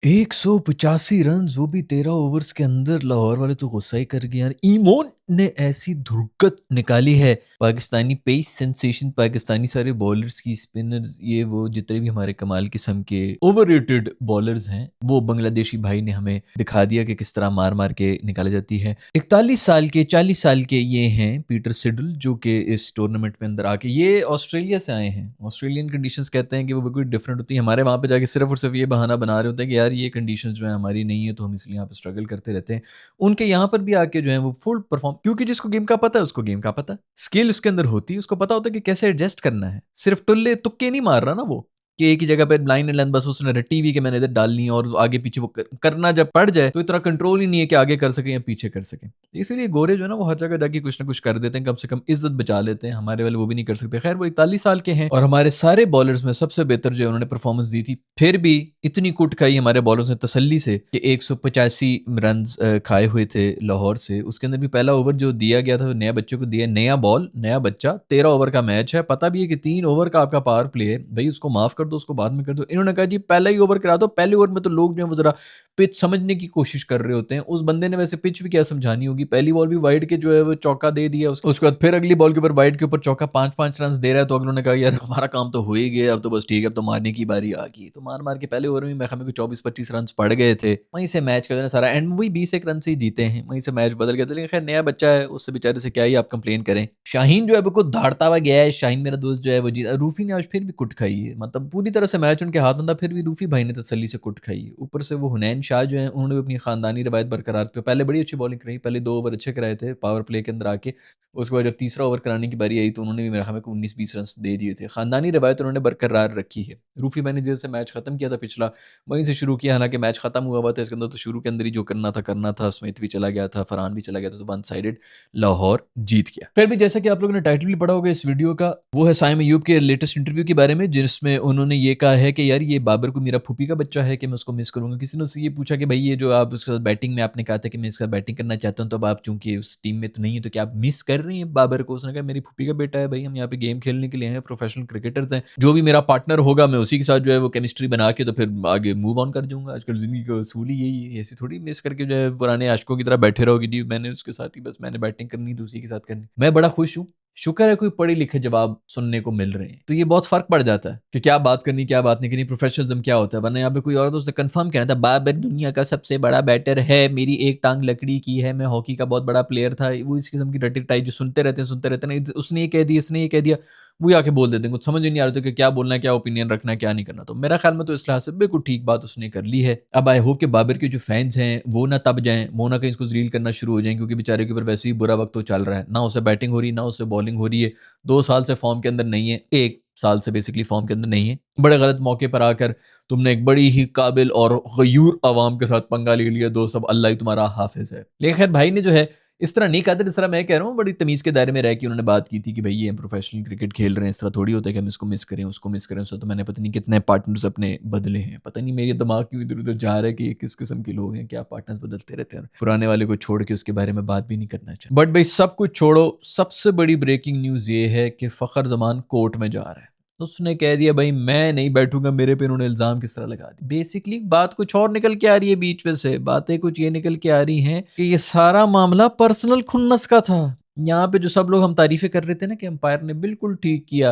185 run वो भी 13 overs के अंदर। लाहौर वाले तो गुस्सा ही कर गए यार। ईमोन ने ऐसी धुरकत निकाली है। पाकिस्तानी पेस सेंसेशन, पाकिस्तानी सारे बॉलर्स की, स्पिनर्स, ये वो जितने भी हमारे कमाल किस्म के ओवररेटेड बॉलर्स हैं, वो बांग्लादेशी भाई ने हमें दिखा दिया कि किस तरह मार मार के निकाली जाती है। 41 साल के, 40 साल के ये हैं पीटर सिडल, जो कि इस टूर्नामेंट में अंदर आके, ये ऑस्ट्रेलिया से आए हैं। ऑस्ट्रेलियन कंडीशंस कहते हैं कि वो बिल्कुल डिफरेंट होती है। हमारे वहाँ पे जाके सिर्फ और सिर्फ ये बहाना बना रहे होते हैं कि यार ये कंडीशंस जो है हमारी नहीं है, तो हम इसलिए यहाँ पे स्ट्रगल करते रहते हैं। उनके यहाँ पर भी आके जो है वो फुल परफॉर्म, क्योंकि जिसको गेम का पता है उसको गेम का पता है, स्किल उसके अंदर होती है, उसको पता होता है कि कैसे एडजस्ट करना है। सिर्फ टुल्ले तुक्के नहीं मार रहा ना वो, कि एक ही जगह पे ब्लाइंड एंड बस उसने रट्टी हुई कि मैंने इधर डालनी है, और आगे पीछे वो करना जब पड़ जाए तो इतना कंट्रोल ही नहीं है कि आगे कर सके या पीछे कर सके। इसलिए गोरे जो है ना वो हर जगह जाके कुछ ना कुछ कर देते हैं, कम से कम इज्जत बचा लेते हैं। हमारे वाले वो भी नहीं कर सकते। खैर वो 41 साल के हैं, और हमारे सारे बॉलर्स में सबसे बेहतर जो है उन्होंने परफॉर्मेंस दी थी। फिर भी इतनी कुट खाई हमारे बॉलर्स ने तसल्ली से कि 185 रन खाए हुए थे लाहौर से। उसके अंदर भी पहला ओवर जो दिया गया था वो नया बच्चों को दिया, नया बॉल नया बच्चा, 13 ओवर का मैच है, पता भी है कि 3 ओवर का आपका पावर प्ले है भाई, उसको माफ कर दो, उसको बाद में कर दो। इन्होंने कहा जी पहला ही ओवर करा दो। पहले ओवर में तो लोग जो है वो जरा पिच समझने की कोशिश कर रहे होते हैं। उस बंदे ने वैसे पिच भी क्या समझानी होगी, पहली बॉल भी वाइड के जो है वो चौका दे दिया, उसके बाद फिर अगली बॉल के ऊपर वाइड के ऊपर चौका, 5-5 रन दे रहा है। तो अगलों ने कहा यार हमारा काम तो हो ही गया, अब तो बस ठीक है, अब तो मारने की बारी आ गई। तो मार मार के पहले ओवर में मैं हमें 24-25 रन पड़ गए थे। वहीं से मैच का जो है सारा एंड, वही 20 रन से ही जीते हैं, वहीं से मैच बदल गया था। लेकिन खैर नया बच्चा है, उससे बेचारे से क्या ही आप कंप्लेन करें। शाहीन जो है बिल्कुल दहाड़ता हुआ गया है। शाहीन मेरा दोस्त जो है वो जीता। रूफी ने आज फिर भी कुट खाई है, मतलब पूरी तरह से मैच उनके हाथ में था, फिर भी रूफी भाई ने तसल्ली से कुट खाई है। ऊपर से वो हुनैन शाह जो है उन्होंने भी अपनी खानदानी रवायत बरकरार रखते हुए पहले बड़ी अच्छी बॉलिंग कराई, पहले 2 ओवर अच्छे कराए थे पावर प्ले के अंदर आके। उसके बाद जब तीसरा ओवर कराने की बारी आई तो उन्होंने भी मेरे ख्याल में 19-20 रन दे दिए थे। खानदानी रवायत उन्होंने बरकरार रखी है। रूफी भाई ने जैसे मैच खत्म किया था पिछला, वहीं से शुरू किया। हालांकि मैच खत्म हुआ हुआ था इसके अंदर, तो शुरू के अंदर ही जो करना था। स्मिथ भी चला गया था, फरहान भी चला गया था, तो वन साइडेड लाहौर जीत गया। फिर भी जैसा कि आप लोगों ने टाइटल भी पढ़ा होगा इस वीडियो का, वो है साइम अयूब के लेटेस्ट इंटरव्यू के बारे में, जिसमें उन्होंने ये कहा है कि यार ये बाबर को मेरा फूफी का बच्चा है कि मैं उसको मिस करूंगा। किसी ने उससे ये पूछा कि भाई ये जो आप उसके साथ बैटिंग में आपने कहा था कि मैं इसका बैटिंग करना चाहता हूँ, तो अब आप चूंकि उस टीम में तो नहीं है तो क्या आप मिस कर रही हैं बाबर को? उसने कहा मेरी फूफी का बेटा है भाई, हम यहाँ पे गेम खेलने के लिए हैं, प्रोफेशनल क्रिकेटर्स हैं, जो भी मेरा पार्टनर होगा मैं उसी के साथ जो है वो केमिस्ट्री बना के तो फिर आगे मूव ऑन कर जाऊंगा। आजकल जिंदगी का असूल ही यही है, ऐसी थोड़ी मिस करके जो है पुराने आशिकों की तरह बैठे रहोगी जी मैंने उसके साथ ही बस मैंने बैटिंग करनी तो उसी के साथ करनी। मैं बड़ा खुश हूँ, शुक्र है कोई पढ़े लिखे जवाब सुनने को मिल रहे हैं। तो ये बहुत फर्क पड़ जाता है कि क्या बात करनी क्या बात नहीं करनी, प्रोफेशनलिज्म क्या होता है। वरना यहाँ पे कोई और दोस्त कंफर्म कहना था बाबर दुनिया का सबसे बड़ा बैटर है, मेरी एक टांग लकड़ी की है, मैं हॉकी का बहुत बड़ा प्लेयर था, वो इस किस्म की रटी टाइप जो सुनते रहते ना, उसने ये कह दिया, इसने ये कह दिया, वो आके बोल देते हैं। कुछ समझ ही नहीं आ रहा था कि क्या बोलना है, क्या ओपिनियन रखना है, क्या नहीं करना। तो मेरा ख्याल में तो इस लिहाज से बिल्कुल ठीक बात उसने कर ली है। अब आई होप कि बाबर के जो फैंस हैं वो ना तब जाएं, वो ना कहीं इसको जलील करना शुरू हो जाएं, क्योंकि बेचारे के ऊपर वैसे ही बुरा वक्त तो चल रहा है, ना उसे बैटिंग हो रही ना उसे बॉलिंग हो रही है। 2 साल से फॉर्म के अंदर नहीं है, 1 साल से बेसिकली फॉर्म के अंदर नहीं है। बड़े गलत मौके पर आकर तुमने एक बड़ी ही काबिल और गयूर आवाम के साथ पंगा ले लिया दोस्त, अब अल्लाह ही तुम्हारा हाफिज है। लेकिन खैर भाई ने जो है इस तरह नहीं कहा था जिस तरह मैं कह रहा हूँ, बड़ी तमीज़ के दायरे में रह के उन्होंने बात की थी कि भाई ये हम प्रोफेशनल क्रिकेट खेल रहे हैं, इस तरह थोड़ी होता है कि हम इसको मिस करें उसको मिस करें। उससे तो मैंने पता नहीं कितने पार्टनर्स अपने बदले हैं, पता नहीं मेरे दिमाग क्यों इधर उधर जा रहा है कि ये किस किस्म के लोग हैं, क्या पार्टनर्स बदलते रहते हैं, पुराने वाले को छोड़ के उसके बारे में बात भी नहीं करना चाहिए। बट भाई सब कुछ छोड़ो, सबसे बड़ी ब्रेकिंग न्यूज़ ये है कि फ़खर जमान कोर्ट में जा रहा है। तो उसने कह दिया भाई मैं नहीं बैठूंगा, मेरे पे उन्होंने इल्जाम किस तरह लगा दी। बेसिकली बात कुछ और निकल के आ रही है बीच में से, बातें कुछ ये निकल के आ रही हैं कि ये सारा मामला पर्सनल खुन्नस का था। यहाँ पे जो सब लोग हम तारीफें कर रहे थे ना कि अंपायर ने बिल्कुल ठीक किया,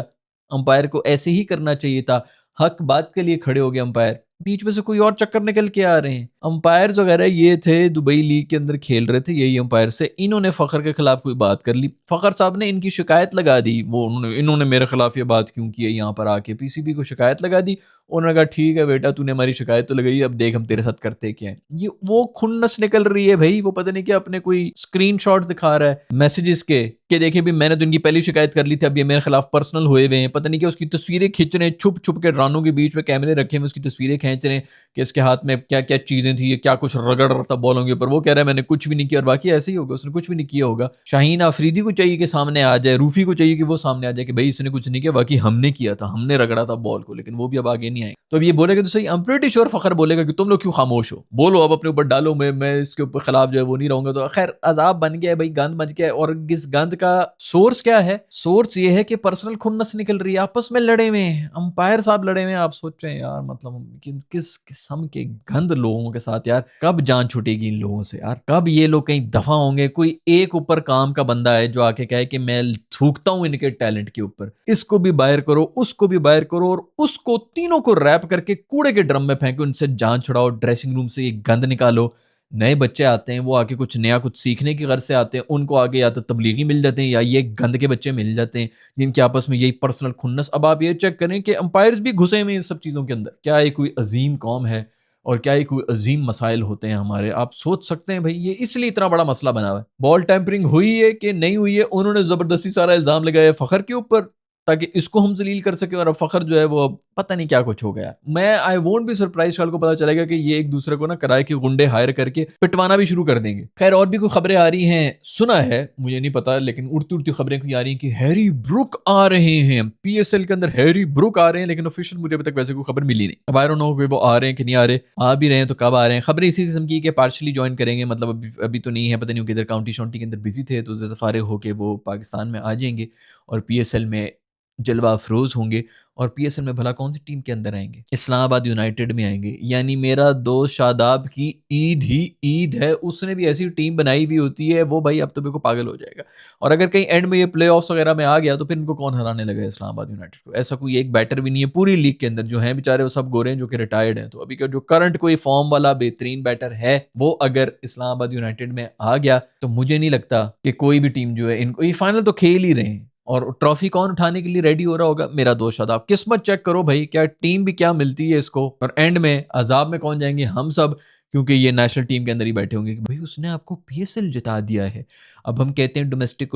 अंपायर को ऐसे ही करना चाहिए था, हक बात के लिए खड़े हो गए अंपायर, बीच में से कोई और चक्कर निकल के आ रहे हैं। अंपायर्स वगैरह ये थे दुबई लीग के अंदर खेल रहे थे यही अंपायर से, इन्होंने फखर के खिलाफ कोई बात कर ली, फखर साहब ने इनकी शिकायत लगा दी, वो इन्होंने मेरे खिलाफ ये बात क्यों की है, यहाँ पर आके पीसीबी को शिकायत लगा दी। उन्होंने कहा ठीक है बेटा तूने हमारी शिकायत तो लगाई, अब देख हम तेरे साथ करते क्या है। ये वो खुन्नस निकल रही है भाई, वो पता नहीं क्या अपने कोई स्क्रीन दिखा रहा है मैसेजेस के कि देखिए भी मैंने तो इनकी पहली शिकायत कर ली थी, अब ये मेरे खिलाफ पर्सनल हुए हुए हैं, पता नहीं क्या उसकी तस्वीरें खींच रहे हैं, छुप छुप के रानों के बीच में कैमरे रखे हुए उसकी तस्वीरें खींच रहे हैं कि इसके हाथ में क्या क्या चीजें चीजें थी, ये क्या कुछ रगड़ रहा था बॉलों के ऊपर, वो कह रहा है मैंने कुछ भी नहीं किया, और बाकी ऐसे ही होगा, उसने कुछ भी नहीं किया होगा। शाहीन अफरीदी को चाहिए कि सामने आ जाए, रूफी को चाहिए कि वो सामने आ जाए कि भाई इसने कुछ नहीं किया, बाकी हमने किया था, हमने रगड़ा था बॉल को, लेकिन वो भी अब आगे नहीं आए। तो अब ये बोलेगा तो सही, आई एम प्रीटी श्योर फखर बोलेगा कि तुम लोग क्यों खामोश हो, बोलो अब अपने ऊपर डालो, मैं इसके ऊपर खिलाफ जो है वो नहीं रहूंगा। तो खैर अजाब बन गया है भाई, गंद बच गया है। और इस गंद का सोर्स क्या है? सोर्स ये है कि पर्सनल खुन्नस निकल रही है, आपस में लड़े हुए हैं, अंपायर साहब लड़े हुए हैं। आप सोच रहे हैं यार, मतलब किस किस्म के गंद लोगों के साथ यार, कब जान छूटेगी इन लोगों से यार, कब ये लोग कहीं दफा होंगे? कोई एक ऊपर काम का बंदा है जो आके कहे कि मैं थूकता हूं इनके टैलेंट के ऊपर, इसको भी बाहर करो, उसको भी बाहर करो, और उसको तीनों को रैप करके कूड़े के ड्रम में फेंको, उनसे जान छुड़ाओ, ड्रेसिंग रूम से ये गंद निकालो। नए बच्चे आते हैं, वो आके कुछ नया कुछ सीखने की गर्ज से आते हैं, उनको आगे या तो तबलीगी मिल जाते हैं या ये गंद के बच्चे मिल जाते हैं जिनके आपस में यही पर्सनल खुन्नस। अब आप ये चेक करें कि अंपायर्स भी घुसे हुए इन सब चीज़ों के अंदर। क्या ये कोई अजीम कौम है और क्या ये कोई अजीम मसाइल होते हैं हमारे? आप सोच सकते हैं भाई, ये इसलिए इतना बड़ा मसला बना हुआ है। बॉल टैंपरिंग हुई है कि नहीं हुई है, उन्होंने जबरदस्ती सारा इल्जाम लगाया फखर के ऊपर ताकि इसको हम जलील कर सके, और अब फखर जो है वो अब पता नहीं क्या कुछ हो गया। मैं आई वोंट बी सरप्राइज कल को पता चलेगा कि ये एक दूसरे को ना किराए के गुंडे हायर करके पिटवाना भी शुरू कर देंगे। खैर और भी कोई खबरें आ रही हैं, सुना है, मुझे नहीं पता, लेकिन उड़ती उड़ती खबरें कोई आ रही हैं कि हैरी ब्रुक आ रहे हैं पीएसएल के अंदर, हैरी ब्रुक आ रहे हैं, लेकिन ऑफिशियल मुझे अभी तक वैसे कोई खबर मिली नहीं। अब आई डोंट नो कि वो आ रहे हैं कि नहीं आ रहे, आ भी रहे हैं तो कब आ रहे हैं। खबरें इसी किस्म की कि पार्शली ज्वाइन करेंगे, मतलब अभी तो नहीं है, पता नहीं किधर काउंटी शाउंटी के अंदर बिजी थे, तो फारिग होके वो पाकिस्तान में आ जाएंगे और पीएसएल में जलवा अफरोज होंगे। और पीएसएल में भला कौन सी टीम के अंदर आएंगे? इस्लामाबाद यूनाइटेड में आएंगे। यानी मेरा दोस्त शादाब की ईद ही ईद है, उसने भी ऐसी टीम बनाई हुई होती है, वो भाई अब तो मेरे को पागल हो जाएगा। और अगर कहीं एंड में ये प्ले ऑफ्स वगैरह में आ गया तो फिर इनको कौन हराने लगा इस्लामाबाद यूनाइटेड को? ऐसा कोई एक बैटर भी नहीं है पूरी लीग के अंदर, जो है बेचारे वो सब गोरे हैं जो कि रिटायर्ड हैं। तो अभी का जो करंट कोई फॉर्म वाला बेहतरीन बैटर है, वो अगर इस्लामाबाद यूनाइटेड में आ गया तो मुझे नहीं लगता कि कोई भी टीम जो है, इनको ये फाइनल तो खेल ही रहे हैं। और ट्रॉफी कौन उठाने के लिए रेडी हो रहा होगा? मेरा दोस्त शादाब। किस्मत चेक करो भाई, क्या टीम भी क्या मिलती है इसको, और एंड में अजाब में कौन जाएंगे? हम सब, क्योंकि ये नेशनल टीम के अंदर ही बैठे होंगे कि भाई उसने आपको पीएसएल जिता दिया है। अब हम कहते हैं डोमेस्टिक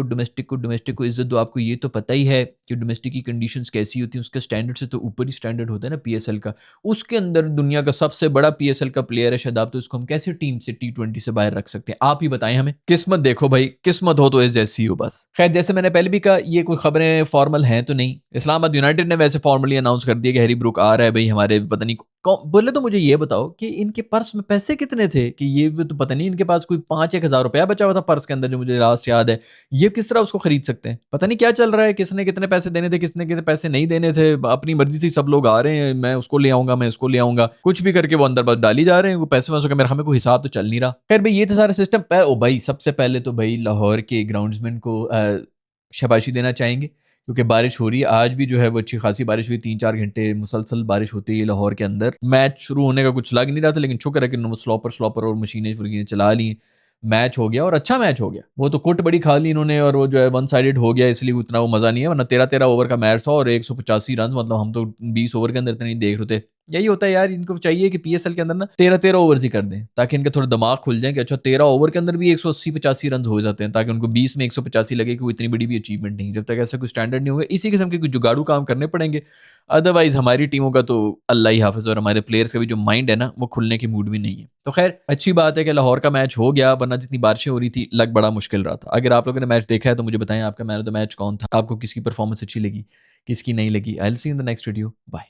को इज्जत दो। आपको ये तो पता ही है कि डोमेस्टिक की कंडीशंस कैसी होती हैं, उसके स्टैंडर्ड से तो ऊपर ही स्टैंडर्ड होता है ना पीएसएल का। उसके अंदर दुनिया का सबसे बड़ा पीएसएल का प्लेयर है शादाब, तो इसको हम कैसे टीम से T20 से बाहर रख सकते हैं? आप ही बताएं हमें। किस्मत देखो भाई, किस्मत हो तो इस जैसी हो बस। खैर जैसे मैंने पहले भी कहा, ये कोई खबरें फॉर्मल हैं तो नहीं। इस्लामाबाद यूनाइटेड ने वैसे फॉर्मली अनाउंस कर दिया कि हैरी ब्रुक आ रहा है भाई हमारे, पता नहीं बोले। तो मुझे ये बताओ कि इनके पर्स में पैसे कितने थे, कि ये भी तो पता नहीं, इनके पास कोई 5-1 हज़ार रुपया बचा हुआ था पर्स के अंदर, जो मुझे लास्ट याद है। ये किस तरह उसको खरीद सकते हैं? पता नहीं क्या चल रहा है, किसने कितने पैसे देने थे, किसने कितने पैसे नहीं देने थे, अपनी मर्जी से सब लोग आ रहे हैं, मैं उसको ले आऊंगा, मैं उसको ले आऊंगा, कुछ भी करके वो अंदर बस डाली जा रहे हैं, वो पैसे वैसों का मेरे हमें कोई हिसाब तो चल नहीं रहा। खैर भाई ये तो सारा सिस्टम ओ भाई, सबसे पहले तो भाई लाहौर के ग्राउंड्समैन को शाबाशी देना चाहेंगे, क्योंकि बारिश हो रही है। आज भी जो है वो अच्छी खासी बारिश हुई, 3-4 घंटे मुसलसल बारिश होती है लाहौर के अंदर। मैच शुरू होने का कुछ लग नहीं रहा था, लेकिन शुक्र है कि उन्होंने स्लॉपर और मशीनें चला ली, मैच हो गया और अच्छा मैच हो गया। वो तो कुट बड़ी खा ली इन्होंने, और वो जो है वन साइडेड हो गया, इसलिए उतना वो मजा नहीं है। वरना 13-13 ओवर का मैच था और 185 रन, मतलब हम तो 20 ओवर के अंदर इतने नहीं देख रहे थे। यही होता है यार, इनको चाहिए कि पीएसएल के अंदर ना 13-13 ओवर्स ही कर दें, ताकि इनके थोड़ा दिमाग खुल जाए कि अच्छा 13 ओवर के अंदर भी 180-85 रन हो जाते हैं, ताकि उनको 20 में 185 लगे कि वो इतनी बड़ी भी अचीवमेंट नहीं। जब तक ऐसा कोई स्टैंडर्ड नहीं होगा, इसी किस्म के कुछ जुगाड़ू काम करने पड़ेंगे। अदरवाइज हमारी टीमों का तो अल्लाह ही हाफिज, और हमारे प्लेयर्स का भी जो माइंड है ना, वो खुलने की मूड भी नहीं है। तो खैर अच्छी बात है कि लाहौर का मैच हो गया, वरना जितनी बारिशें हो रही थी लग बड़ा मुश्किल रहा था। अगर आप लोगों ने मैच देखा है तो मुझे बताएं आपका मैन ऑफ द मैच कौन था, आपको किसकी परफॉर्मेंस अच्छी लगी, किसकी नहीं लगी। I will see in the next video. Bye.